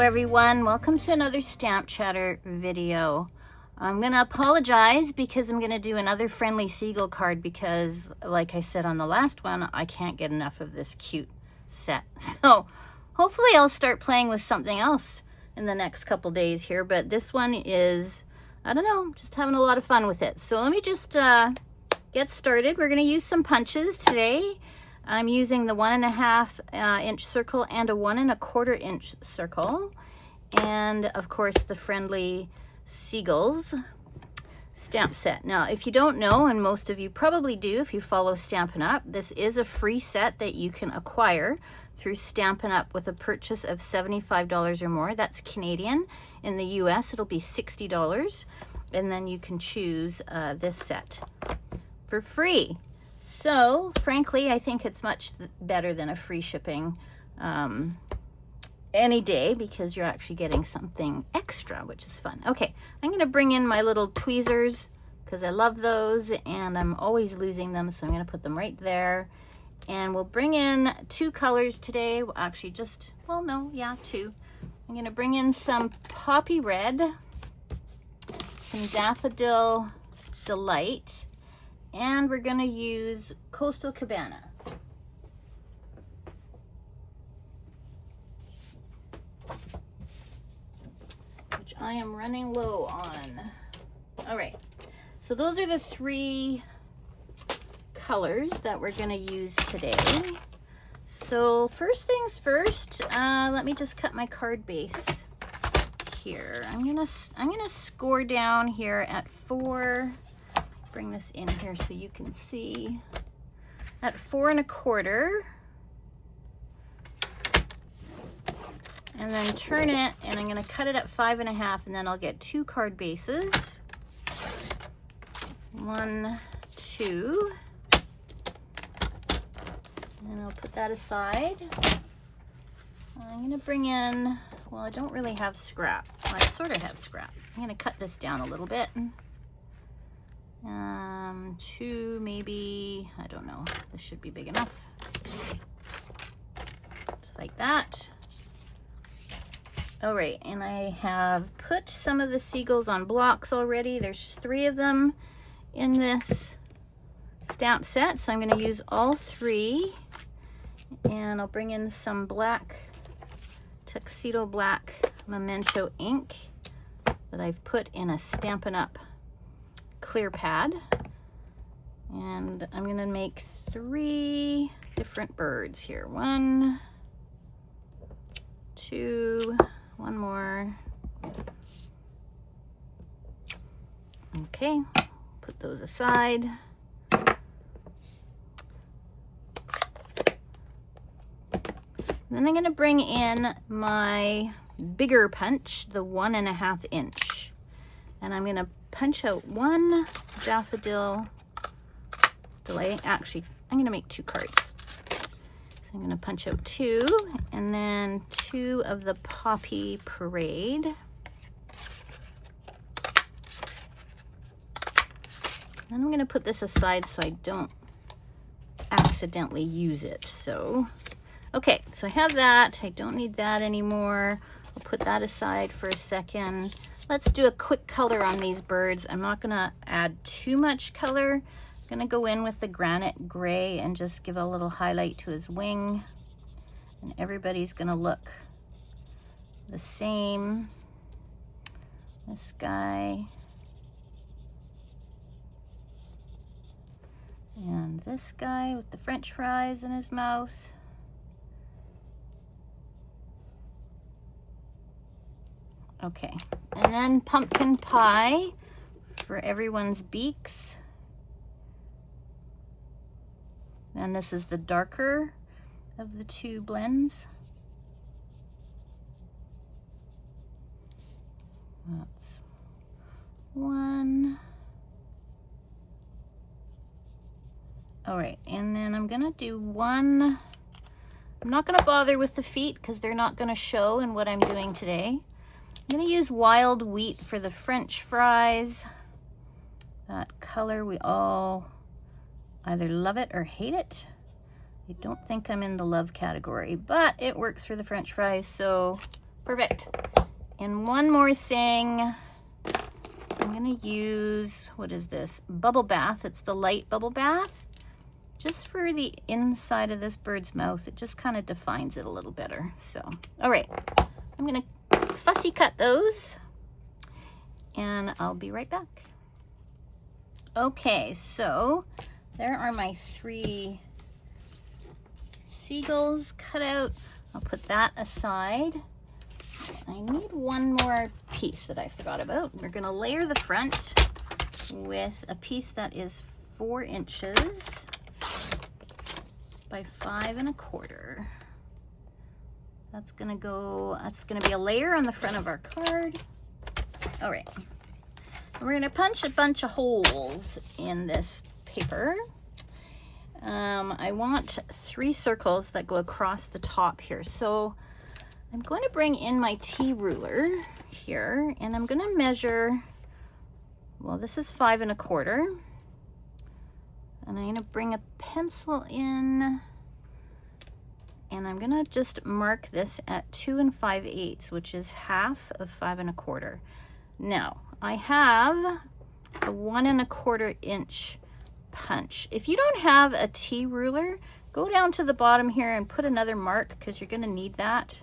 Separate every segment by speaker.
Speaker 1: everyone, welcome to another Stamp Chatter video. I'm gonna apologize because I'm gonna do another Friendly Seagull card because, like I said on the last one, I can't get enough of this cute set. So hopefully I'll start playing with something else in the next couple days here, but this one is, I don't know, just having a lot of fun with it. So let me just get started. We're gonna use some punches today. I'm using the 1.5 inch circle and a 1 1/4 inch circle, and of course the Friendly Seagulls stamp set. Now, if you don't know, and most of you probably do if you follow Stampin' Up, this is a free set that you can acquire through Stampin' Up with a purchase of $75 or more. That's Canadian. In the US, it'll be $60, and then you can choose this set for free. So, frankly, I think it's much better than a free shipping any day because you're actually getting something extra, which is fun. Okay, I'm going to bring in my little tweezers because I love those and I'm always losing them, so I'm going to put them right there. And we'll bring in 2 colors today. Well, actually just, well, no, yeah, 2. I'm going to bring in some Poppy Red, some Daffodil Delight, and we're going to use Coastal Cabana. Which I am running low on. All right, so those are the 3 colors that we're going to use today. So first things first, let me just cut my card base here. I'm gonna score down here at 4. Bring this in here so you can see. At 4 1/4, and then turn it, and I'm going to cut it at 5 1/2, and then I'll get 2 card bases. 1, 2, and I'll put that aside. I'm going to bring in, well, I don't really have scrap. Well, I sort of have scrap. I'm going to cut this down a little bit. 2 maybe, I don't know, this should be big enough. Just like that. All right, and I have put some of the seagulls on blocks already. There's 3 of them in this stamp set, so I'm going to use all 3. And I'll bring in some black, tuxedo black Memento ink that I've put in a Stampin' Up clear pad, and I'm gonna make 3 different birds here. 1, 2, 1 more. Okay, put those aside. And then I'm gonna bring in my bigger punch, the 1 1/2 inch, and I'm gonna punch out 1 Daffodil Delight. Actually, I'm going to make 2 cards. So I'm going to punch out 2, and then 2 of the Poppy Parade. Then I'm going to put this aside so I don't accidentally use it. So, okay, so I have that. I don't need that anymore. I'll put that aside for a second. Let's do a quick color on these birds. I'm not gonna add too much color. I'm gonna go in with the granite gray and just give a little highlight to his wing. And everybody's gonna look the same. This guy. And this guy with the French fries in his mouth. Okay, and then pumpkin pie for everyone's beaks. And this is the darker of the 2 blends. That's 1. All right, and then I'm gonna do 1. I'm not gonna bother with the feet because they're not gonna show in what I'm doing today. I'm going to use wild wheat for the French fries. That color, we all either love it or hate it. I don't think I'm in the love category, but it works for the French fries, so Perfect. And one more thing. I'm going to use, what is this? Bubble bath. It's the light bubble bath. Just for the inside of this bird's mouth. It just kind of defines it a little better. So, all right. I'm going to fussy cut those. And I'll be right back. Okay, so there are my 3 seagulls cut out. I'll put that aside. I need one more piece that I forgot about. We're going to layer the front with a piece that is 4 inches by 5 1/4. That's going to be a layer on the front of our card. All right. And we're going to punch a bunch of holes in this paper. I want 3 circles that go across the top here. So I'm going to bring in my T ruler here, and I'm going to measure, well, this is 5 1/4. And I'm going to bring a pencil in, and I'm going to just mark this at 2 5/8, which is half of 5 1/4. Now, I have a 1 1/4 inch punch. If you don't have a T ruler, go down to the bottom here and put another mark, because you're going to need that.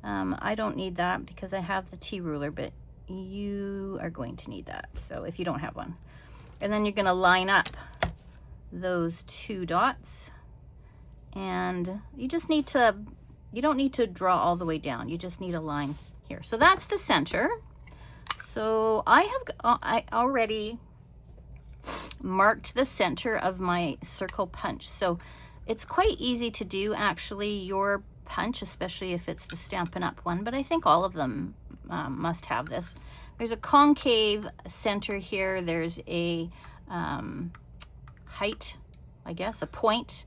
Speaker 1: I don't need that because I have the T ruler, but you are going to need that. So if you don't have one, and then you're going to line up those 2 dots, and you just need to, you don't need to draw all the way down. You just need a line here. So that's the center. So I already marked the center of my circle punch. So it's quite easy to do, actually, your punch, especially if it's the Stampin' Up! One, but I think all of them must have this. There's a concave center here. There's a height, I guess, a point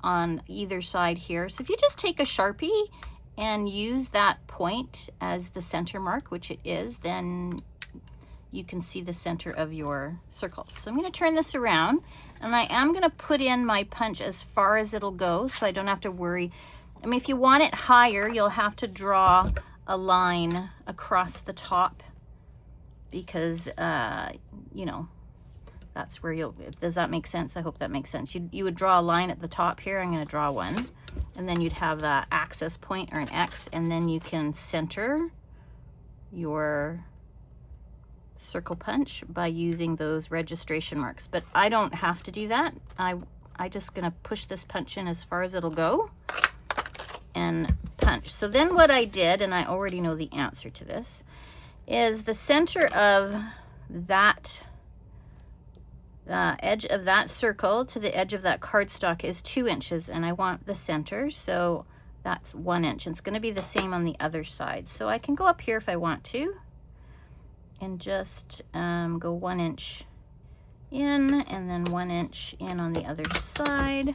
Speaker 1: on either side here. So if you just take a Sharpie and use that point as the center mark, which it is, then you can see the center of your circle. So I'm going to turn this around, and I am going to put in my punch as far as it'll go, so I don't have to worry. I mean, if you want it higher, you'll have to draw a line across the top, because, you know, that's where you'll, does that make sense? I hope that makes sense. You would draw a line at the top here. I'm going to draw one, and then you'd have the access point, or an X, and then you can center your circle punch by using those registration marks. But I don't have to do that. I just going to push this punch in as far as it'll go and punch. So then what I did, and I already know the answer to this, is the center of that edge of that circle to the edge of that cardstock is 2 inches, and I want the center, so that's 1 inch. It's going to be the same on the other side. So I can go up here if I want to, and just go 1 inch in, and then 1 inch in on the other side.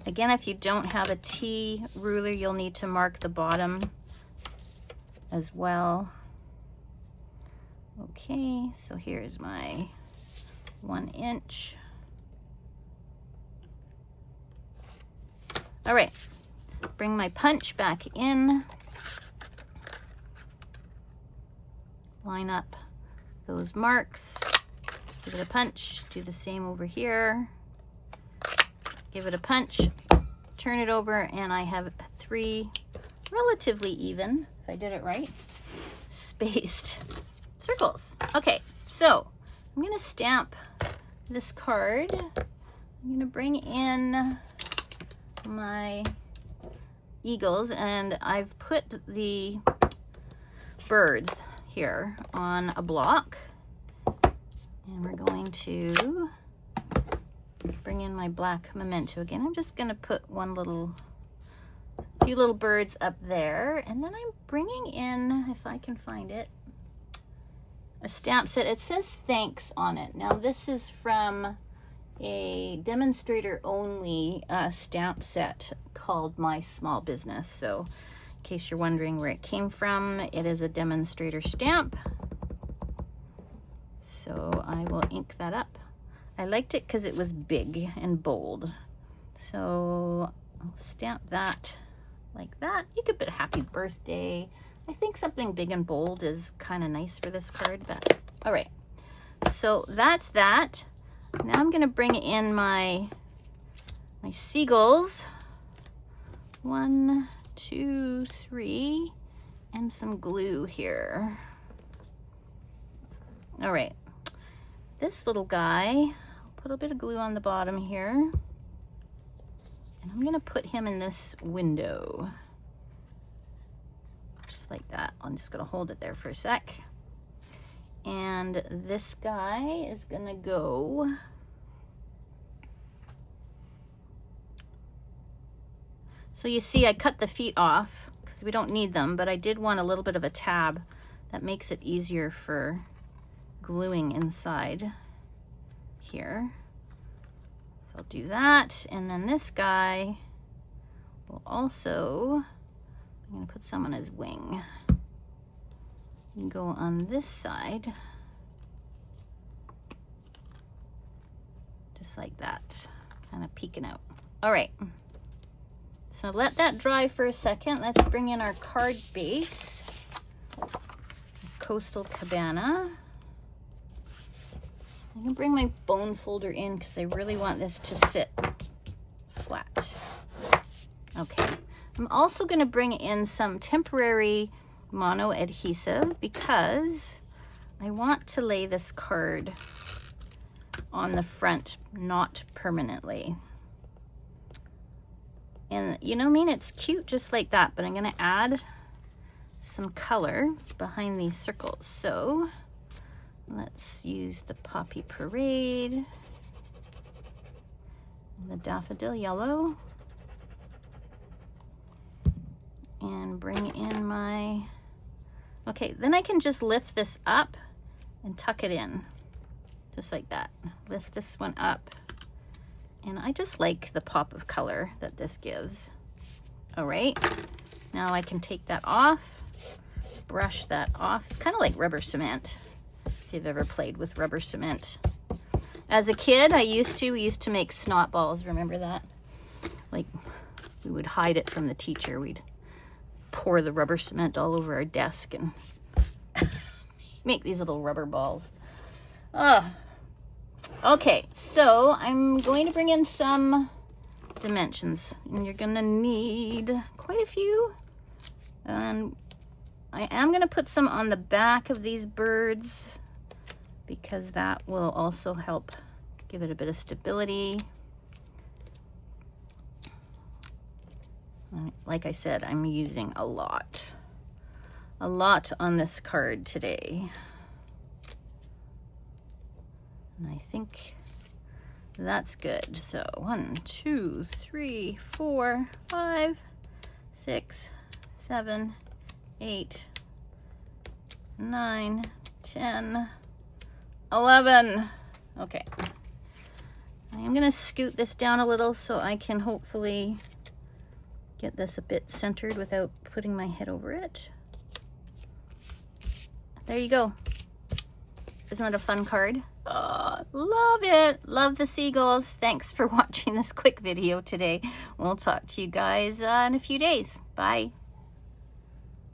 Speaker 1: Again, if you don't have a T ruler, you'll need to mark the bottom as well. Okay, so here's my 1 inch. All right, bring my punch back in. Line up those marks. Give it a punch. Do the same over here. Give it a punch. Turn it over, and I have 3 relatively even, if I did it right, spaced circles. Okay, so I'm going to stamp this card. I'm going to bring in my eagles, and I've put the birds here on a block, and we're going to bring in my black memento again. I'm just going to put few little birds up there, and then I'm bringing in, if I can find it, a stamp set. It says thanks on it. Now this is from a demonstrator only stamp set called My Small Business. So in case you're wondering where it came from, it is a demonstrator stamp. So I will ink that up. I liked it because it was big and bold. So I'll stamp that like that. You could put happy birthday. I think something big and bold is kind of nice for this card, but all right. So that's that. Now I'm gonna bring in my seagulls. 1, 2, 3, and some glue here. All right, this little guy, I'll put a bit of glue on the bottom here, and I'm gonna put him in this window, just like that. I'm just gonna hold it there for a sec. And this guy is gonna go so you see I cut the feet off because we don't need them, but I did want a little bit of a tab that makes it easier for gluing inside here. So I'll do that. And then this guy will also, I'm gonna put some on his wing. And go on this side, just like that, kind of peeking out. All right, so let that dry for a second. Let's bring in our card base, Coastal Cabana. I can bring my bone folder in because I really want this to sit flat. Okay, I'm also going to bring in some temporary mono adhesive because I want to lay this card on the front, not permanently. And you know, I mean, it's cute just like that, but I'm going to add some color behind these circles. So let's use the Poppy Parade, the Daffodil Yellow, and bring in my, okay, then I can just lift this up and tuck it in, just like that. Lift this one up, and I just like the pop of color that this gives. All right, now I can take that off, brush that off. It's kind of like rubber cement, if you've ever played with rubber cement. As a kid, we used to make snot balls, remember that? Like, we would hide it from the teacher. We'd pour the rubber cement all over our desk and make these little rubber balls. Okay, so I'm going to bring in some dimensions, and you're gonna need quite a few. And I am gonna put some on the back of these birds because that will also help give it a bit of stability. Like I said, I'm using a lot on this card today. And I think that's good. So 1, 2, 3, 4, 5, 6, 7, 8, 9, 10, 11. Okay. I am going to scoot this down a little so I can hopefully get this a bit centered without putting my head over it. There you go. Isn't that a fun card? Oh, love it. Love the seagulls. Thanks for watching this quick video today. We'll talk to you guys in a few days. Bye.